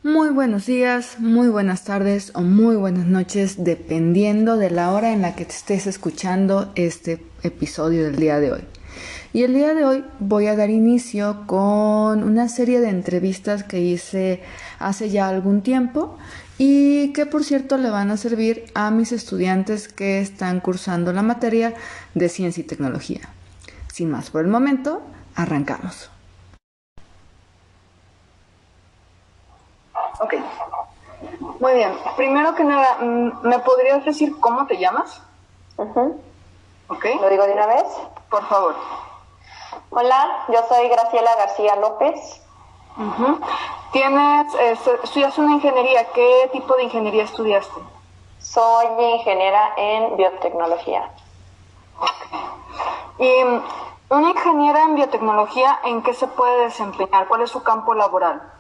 Muy buenos días, muy buenas tardes o muy buenas noches, dependiendo de la hora en la que te estés escuchando este episodio del día de hoy. Y el día de hoy voy a dar inicio con una serie de entrevistas que hice hace ya algún tiempo y que por cierto le van a servir a mis estudiantes que están cursando la materia de ciencia y tecnología. Sin más por el momento, arrancamos. Ok, muy bien. Primero que nada, ¿me podrías decir cómo te llamas? Ok. ¿Lo digo de una vez? Por favor. Hola, yo soy Graciela García López. Estudias una ingeniería. ¿Qué tipo de ingeniería estudiaste? Soy ingeniera en biotecnología. Y una ingeniera en biotecnología, ¿en qué se puede desempeñar? ¿Cuál es su campo laboral?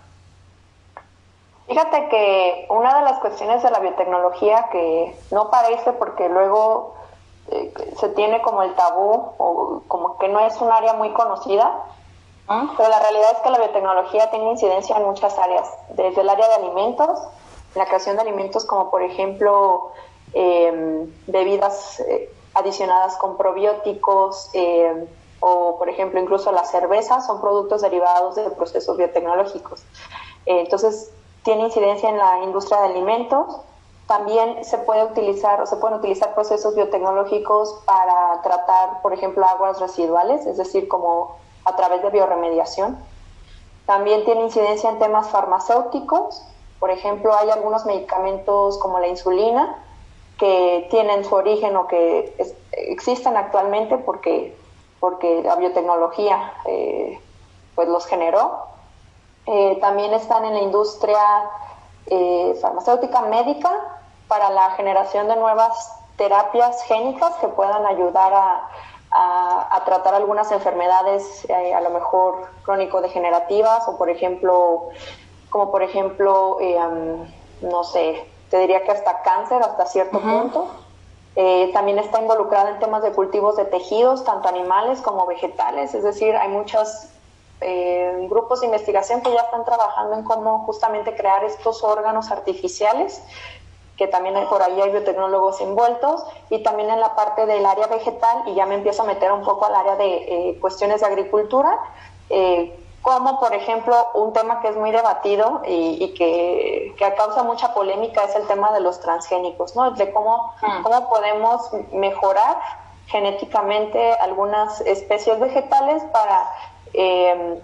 Fíjate que una de las cuestiones de la biotecnología que no parece porque luego se tiene como el tabú o como que no es un área muy conocida, pero la realidad es que la biotecnología tiene incidencia en muchas áreas, desde el área de alimentos, la creación de alimentos como por ejemplo bebidas adicionadas con probióticos o por ejemplo incluso las cervezas son productos derivados de procesos biotecnológicos. Entonces tiene incidencia en la industria de alimentos. También se pueden utilizar procesos biotecnológicos para tratar, por ejemplo, aguas residuales, es decir, como a través de bioremediación. También tiene incidencia en temas farmacéuticos. Por ejemplo, hay algunos medicamentos como la insulina que tienen su origen o que existen actualmente porque la biotecnología pues los generó. También están en la industria farmacéutica médica para la generación de nuevas terapias génicas que puedan ayudar a tratar algunas enfermedades a lo mejor crónico-degenerativas o por ejemplo, no sé, te diría que hasta cáncer hasta cierto punto. También está involucrada en temas de cultivos de tejidos, tanto animales como vegetales, es decir, hay muchos grupos de investigación que ya están trabajando en cómo justamente crear estos órganos artificiales, que también por ahí hay biotecnólogos envueltos, y también en la parte del área vegetal, y ya me empiezo a meter un poco al área de cuestiones de agricultura, como por ejemplo un tema que es muy debatido y que causa mucha polémica es el tema de los transgénicos, ¿no? De cómo podemos mejorar genéticamente algunas especies vegetales para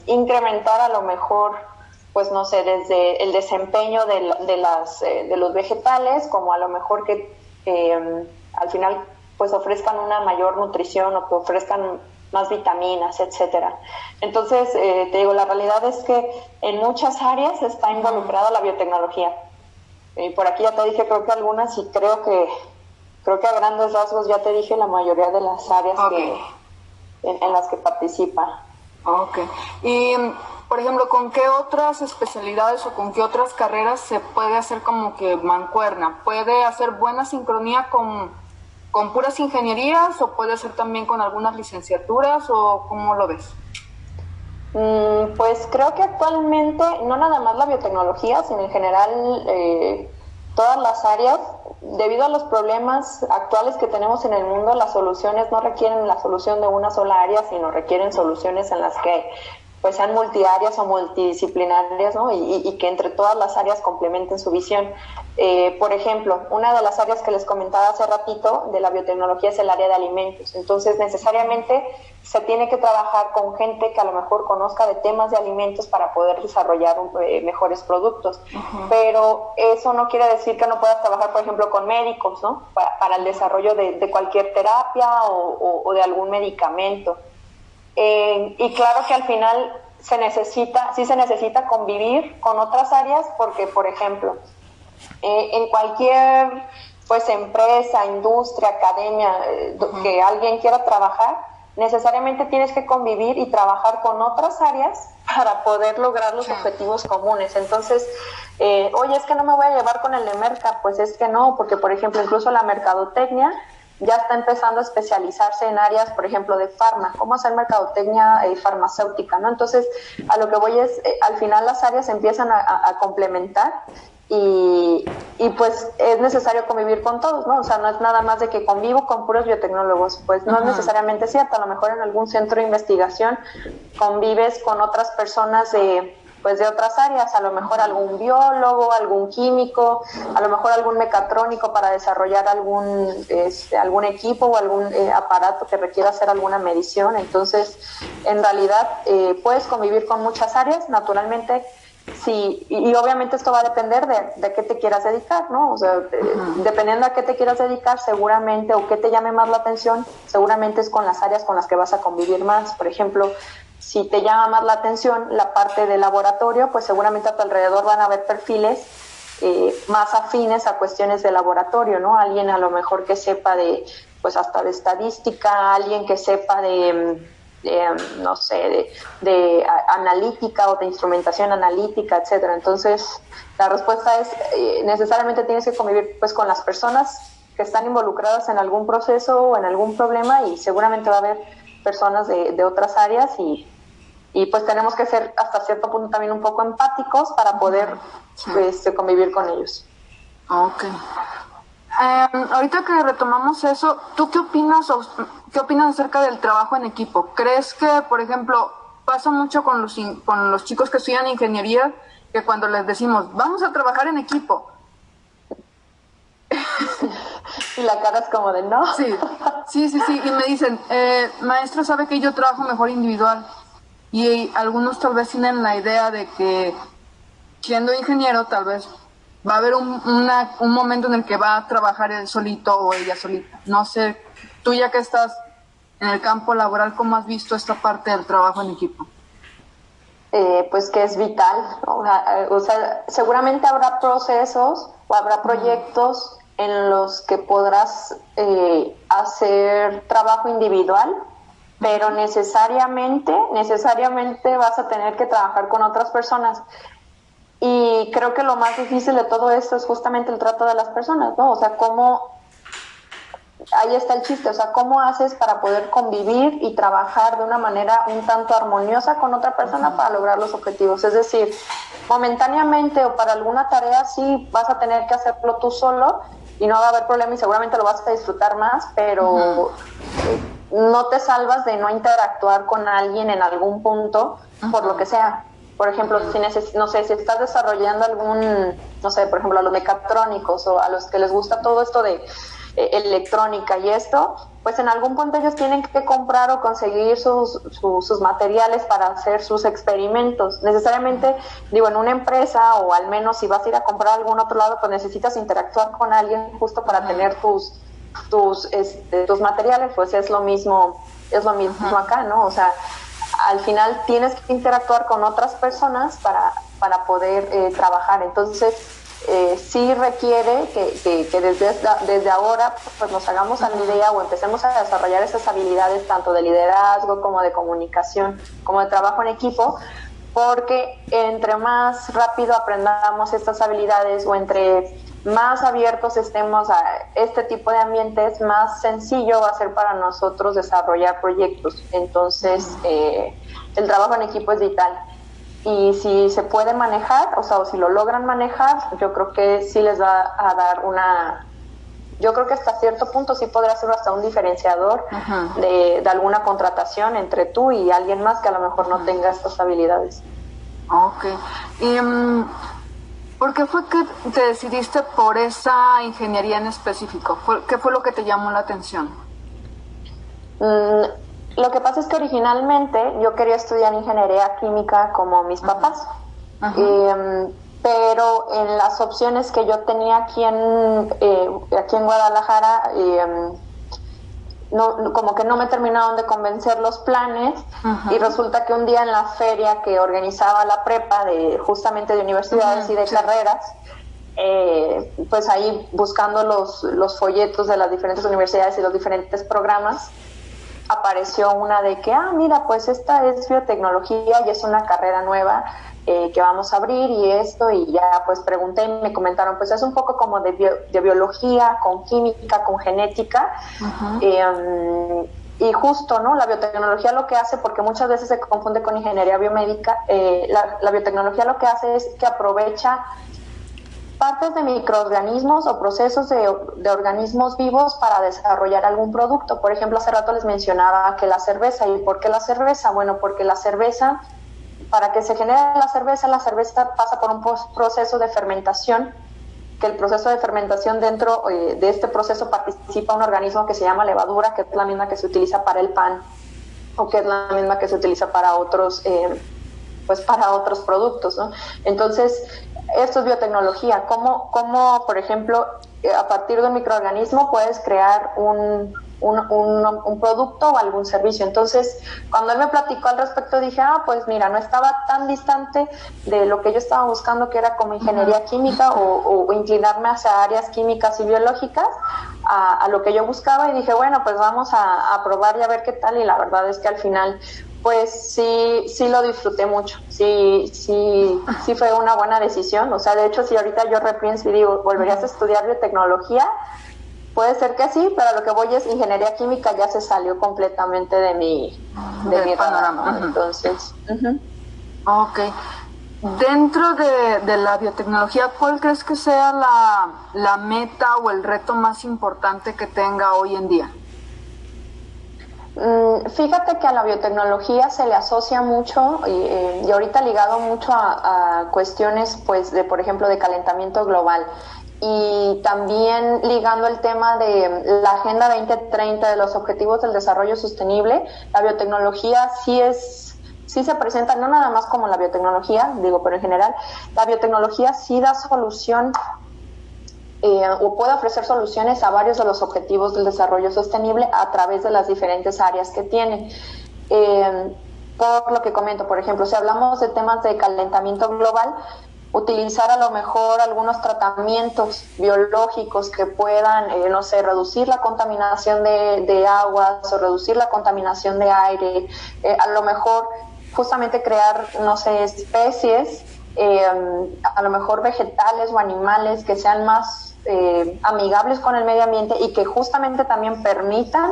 incrementar a lo mejor, pues no sé, desde el desempeño de los vegetales, como a lo mejor que al final pues ofrezcan una mayor nutrición o que ofrezcan más vitaminas, etcétera. Entonces, te digo, la realidad es que en muchas áreas está involucrada la biotecnología. Por aquí ya te dije, creo que algunas, y creo que a grandes rasgos ya te dije la mayoría de las áreas en las que participa. Ok. Y, por ejemplo, ¿con qué otras especialidades o con qué otras carreras se puede hacer como que mancuerna? ¿Puede hacer buena sincronía con puras ingenierías o puede ser también con algunas licenciaturas o cómo lo ves? Pues creo que actualmente no nada más la biotecnología, sino en general todas las áreas, debido a los problemas actuales que tenemos en el mundo, las soluciones no requieren la solución de una sola área, sino requieren soluciones en las que pues sean multiáreas o multidisciplinarias, ¿no? Y que entre todas las áreas complementen su visión. Por ejemplo, una de las áreas que les comentaba hace ratito de la biotecnología es el área de alimentos. Entonces, necesariamente se tiene que trabajar con gente que a lo mejor conozca de temas de alimentos para poder desarrollar mejores productos. Pero eso no quiere decir que no puedas trabajar, por ejemplo, con médicos, ¿no? Para el desarrollo de cualquier terapia o de algún medicamento. Y claro que al final sí se necesita convivir con otras áreas porque, por ejemplo, en cualquier pues empresa, industria, academia que alguien quiera trabajar, necesariamente tienes que convivir y trabajar con otras áreas para poder lograr los objetivos comunes. Entonces, oye, es que no me voy a llevar con el de merca, pues es que no, porque por ejemplo incluso la mercadotecnia ya está empezando a especializarse en áreas, por ejemplo, de farma, cómo hacer mercadotecnia farmacéutica, ¿no? Entonces, a lo que voy es, al final las áreas empiezan a complementar y pues es necesario convivir con todos, ¿no? O sea, no es nada más de que convivo con puros biotecnólogos, pues no es necesariamente cierto. A lo mejor en algún centro de investigación convives con otras personas de otras áreas, a lo mejor algún biólogo, algún químico, a lo mejor algún mecatrónico para desarrollar algún equipo o algún aparato que requiera hacer alguna medición. Entonces, en realidad, puedes convivir con muchas áreas, naturalmente. Sí, y obviamente esto va a depender de qué te quieras dedicar, ¿no? O sea, dependiendo a qué te quieras dedicar, seguramente, o qué te llame más la atención, seguramente es con las áreas con las que vas a convivir más. Por ejemplo, si te llama más la atención la parte de laboratorio, pues seguramente a tu alrededor van a haber perfiles más afines a cuestiones de laboratorio, ¿no? Alguien a lo mejor que sepa pues hasta de estadística, alguien que sepa no sé, de analítica o de instrumentación analítica, etcétera. Entonces, la respuesta es, necesariamente tienes que convivir pues con las personas que están involucradas en algún proceso o en algún problema, y seguramente va a haber personas de otras áreas, y pues tenemos que ser hasta cierto punto también un poco empáticos para poder convivir con ellos. Ok. Ahorita que retomamos eso, ¿tú qué opinas acerca del trabajo en equipo? ¿Crees que, por ejemplo, pasa mucho con los chicos que estudian ingeniería, que cuando les decimos, vamos a trabajar en equipo? Y la cara es como de no. Sí, y me dicen, maestra, sabe que yo trabajo mejor individual. Y algunos tal vez tienen la idea de que siendo ingeniero tal vez va a haber un momento en el que va a trabajar él solito o ella solita. No sé, tú ya que estás en el campo laboral, ¿cómo has visto esta parte del trabajo en equipo? Pues que es vital, ¿no? O sea, seguramente habrá procesos o habrá proyectos en los que podrás hacer trabajo individual, pero necesariamente vas a tener que trabajar con otras personas. Y creo que lo más difícil de todo esto es justamente el trato de las personas, ¿no? O sea, ahí está el chiste, o sea, ¿cómo haces para poder convivir y trabajar de una manera un tanto armoniosa con otra persona para lograr los objetivos? Es decir, momentáneamente o para alguna tarea sí vas a tener que hacerlo tú solo y no va a haber problema y seguramente lo vas a disfrutar más, pero no te salvas de no interactuar con alguien en algún punto por lo que sea. Por ejemplo, si estás desarrollando por ejemplo, a los mecatrónicos o a los que les gusta todo esto de electrónica y esto, pues en algún punto ellos tienen que comprar o conseguir sus materiales para hacer sus experimentos. Necesariamente, en una empresa, o al menos si vas a ir a comprar a algún otro lado, pues necesitas interactuar con alguien justo para tener tus materiales. Pues es lo mismo acá, ¿no? O sea, al final tienes que interactuar con otras personas para poder trabajar. Entonces, sí requiere que desde ahora pues nos hagamos a la idea o empecemos a desarrollar esas habilidades tanto de liderazgo como de comunicación, como de trabajo en equipo, porque entre más rápido aprendamos estas habilidades o entre más abiertos estemos a este tipo de ambientes, más sencillo va a ser para nosotros desarrollar proyectos. Entonces, el trabajo en equipo es vital. Y si se puede manejar, o si lo logran manejar, yo creo que sí les va a dar yo creo que hasta cierto punto sí podrá ser hasta un diferenciador de alguna contratación entre tú y alguien más que a lo mejor no tenga estas habilidades. Ok. Y, ¿por qué fue que te decidiste por esa ingeniería en específico? ¿Qué fue lo que te llamó la atención? Lo que pasa es que originalmente yo quería estudiar ingeniería química como mis papás, pero en las opciones que yo tenía aquí en Guadalajara, como que no me terminaron de convencer los planes, y resulta que un día en la feria que organizaba la prepa justamente de universidades y de carreras, pues ahí buscando los folletos de las diferentes universidades y los diferentes programas, apareció una de que, mira, pues esta es biotecnología y es una carrera nueva que vamos a abrir y esto, y ya pues pregunté y me comentaron, pues es un poco como de biología, con química, con genética. Y justo, ¿no? La biotecnología lo que hace, porque muchas veces se confunde con ingeniería biomédica, la biotecnología lo que hace es que aprovecha partes de microorganismos o procesos de organismos vivos para desarrollar algún producto. Por ejemplo, hace rato les mencionaba que la cerveza. ¿Y por qué la cerveza? Bueno, porque la cerveza, para que se genere la cerveza pasa por un proceso de fermentación, que el proceso de fermentación dentro de este proceso participa un organismo que se llama levadura, que es la misma que se utiliza para el pan, o que es la misma que se utiliza para otros productos, ¿no? Entonces, esto es biotecnología. ¿Cómo, por ejemplo, a partir de un microorganismo puedes crear un producto o algún servicio? Entonces, cuando él me platicó al respecto, dije, pues mira, no estaba tan distante de lo que yo estaba buscando, que era como ingeniería química o inclinarme hacia áreas químicas y biológicas, a lo que yo buscaba, y dije, bueno, pues vamos a probar y a ver qué tal. Y la verdad es que al final, pues sí lo disfruté mucho, sí fue una buena decisión. O sea, de hecho, si ahorita yo repienso y digo, ¿volverías a estudiar biotecnología? Puede ser que sí, pero lo que voy es ingeniería química, ya se salió completamente de mi panorama. Entonces, Ok. Dentro de la biotecnología, ¿cuál crees que sea la meta o el reto más importante que tenga hoy en día? Fíjate que a la biotecnología se le asocia mucho y ahorita ligado mucho a cuestiones, pues, por ejemplo, de calentamiento global, y también ligando el tema de la Agenda 2030 de los Objetivos del Desarrollo Sostenible. La biotecnología sí se presenta, no nada más como la biotecnología, pero en general, la biotecnología sí da solución o puede ofrecer soluciones a varios de los objetivos del desarrollo sostenible a través de las diferentes áreas que tiene. Por lo que comento, por ejemplo, si hablamos de temas de calentamiento global, utilizar a lo mejor algunos tratamientos biológicos que puedan, reducir la contaminación de aguas o reducir la contaminación de aire, a lo mejor justamente crear, especies, a lo mejor vegetales o animales que sean más amigables con el medio ambiente y que justamente también permitan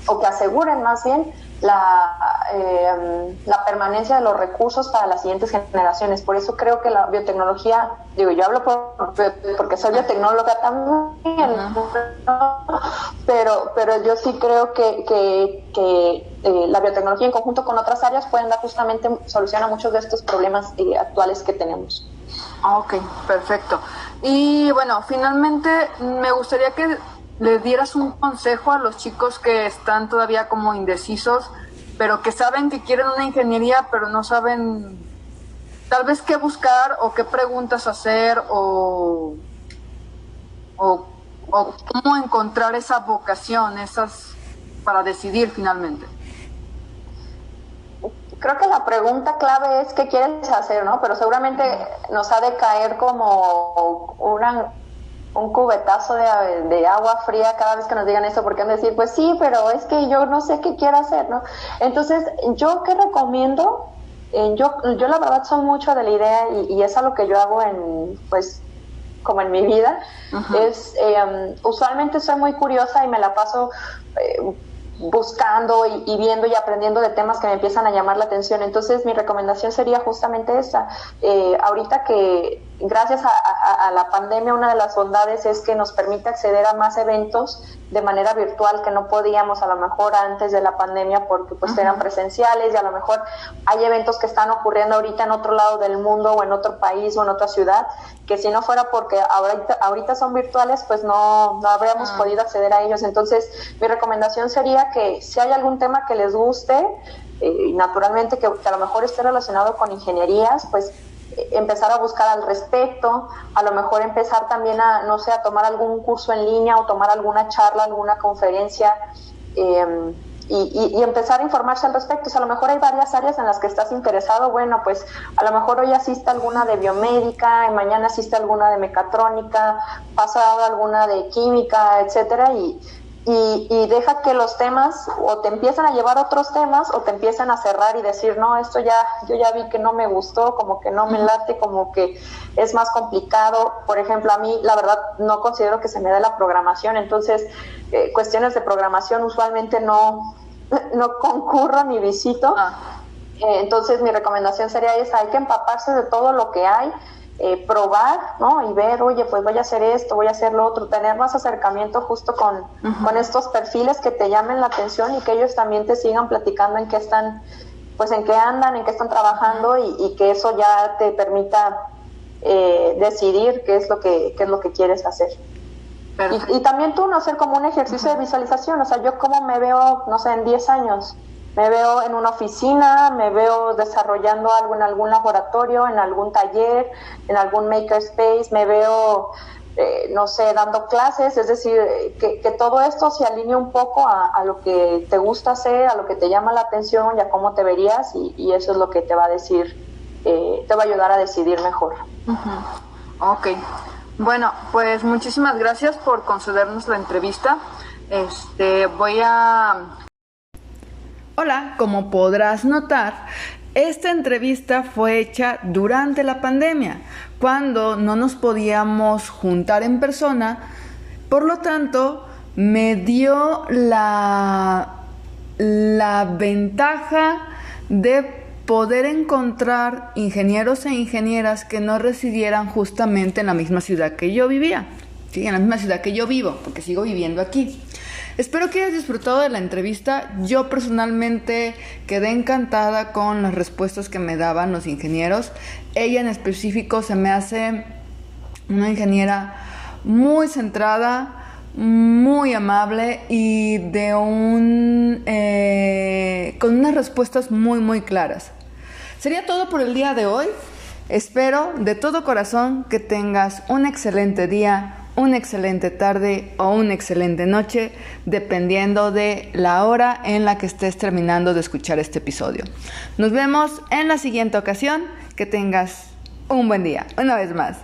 o que aseguren más bien la permanencia de los recursos para las siguientes generaciones. Por eso creo que la biotecnología, yo hablo porque soy biotecnóloga también, ¿no? pero yo sí creo que la biotecnología en conjunto con otras áreas pueden dar justamente solución a muchos de estos problemas actuales que tenemos. Ok, perfecto. Y bueno, finalmente me gustaría que le dieras un consejo a los chicos que están todavía como indecisos, pero que saben que quieren una ingeniería, pero no saben tal vez qué buscar o qué preguntas hacer o cómo encontrar esa vocación, para decidir finalmente. Creo que la pregunta clave es ¿qué quieres hacer?, ¿no? Pero seguramente nos ha de caer como un cubetazo de agua fría cada vez que nos digan eso, porque han de decir, pues sí, pero es que yo no sé qué quiero hacer, ¿no? Entonces, ¿yo qué recomiendo? Yo la verdad soy mucho de la idea, y es algo que yo hago como en mi vida. Es usualmente soy muy curiosa y me la paso buscando y viendo y aprendiendo de temas que me empiezan a llamar la atención. Entonces mi recomendación sería justamente esa. Ahorita que gracias a la pandemia, una de las bondades es que nos permite acceder a más eventos de manera virtual que no podíamos a lo mejor antes de la pandemia, porque pues eran presenciales, y a lo mejor hay eventos que están ocurriendo ahorita en otro lado del mundo o en otro país o en otra ciudad, que si no fuera porque ahorita son virtuales, pues no habríamos podido acceder a ellos. Entonces mi recomendación sería que si hay algún tema que les guste, naturalmente que a lo mejor esté relacionado con ingenierías, pues empezar a buscar al respecto, a lo mejor empezar también a tomar algún curso en línea o tomar alguna charla, alguna conferencia, y empezar a informarse al respecto. O sea, a lo mejor hay varias áreas en las que estás interesado. Bueno, pues a lo mejor hoy asiste alguna de biomédica, y mañana asiste alguna de mecatrónica, pasado alguna de química, etcétera, y y deja que los temas o te empiezan a llevar otros temas o te empiezan a cerrar y decir, no, esto ya, yo ya vi que no me gustó, como que no me late, como que es más complicado. Por ejemplo, a mí la verdad no considero que se me dé la programación, entonces cuestiones de programación usualmente no concurro ni visito. Entonces mi recomendación sería esa, hay que empaparse de todo lo que hay, probar, ¿no? Y ver, oye, pues voy a hacer esto, voy a hacer lo otro, tener más acercamiento justo con estos perfiles que te llamen la atención y que ellos también te sigan platicando en qué están, pues en qué andan, en qué están trabajando y que eso ya te permita decidir qué es lo que quieres hacer. Y también tú, no hacer como un ejercicio de visualización, o sea, yo cómo me veo, no sé, en 10 años. Me veo en una oficina, me veo desarrollando algo en algún laboratorio, en algún taller, en algún makerspace, me veo, no sé, dando clases, es decir, que todo esto se alinee un poco a lo que te gusta hacer, a lo que te llama la atención y a cómo te verías y eso es lo que te va a decir, te va a ayudar a decidir mejor. Ok, bueno, pues muchísimas gracias por concedernos la entrevista. Voy a... Hola, como podrás notar, esta entrevista fue hecha durante la pandemia, cuando no nos podíamos juntar en persona, por lo tanto, me dio la ventaja de poder encontrar ingenieros e ingenieras que no residieran justamente en la misma ciudad que yo vivía, ¿sí? En la misma ciudad que yo vivo, porque sigo viviendo aquí. Espero que hayas disfrutado de la entrevista. Yo personalmente quedé encantada con las respuestas que me daban los ingenieros. Ella en específico se me hace una ingeniera muy centrada, muy amable y con unas respuestas muy, muy claras. Sería todo por el día de hoy. Espero de todo corazón que tengas un excelente día, una excelente tarde o una excelente noche, dependiendo de la hora en la que estés terminando de escuchar este episodio. Nos vemos en la siguiente ocasión. Que tengas un buen día. Una vez más.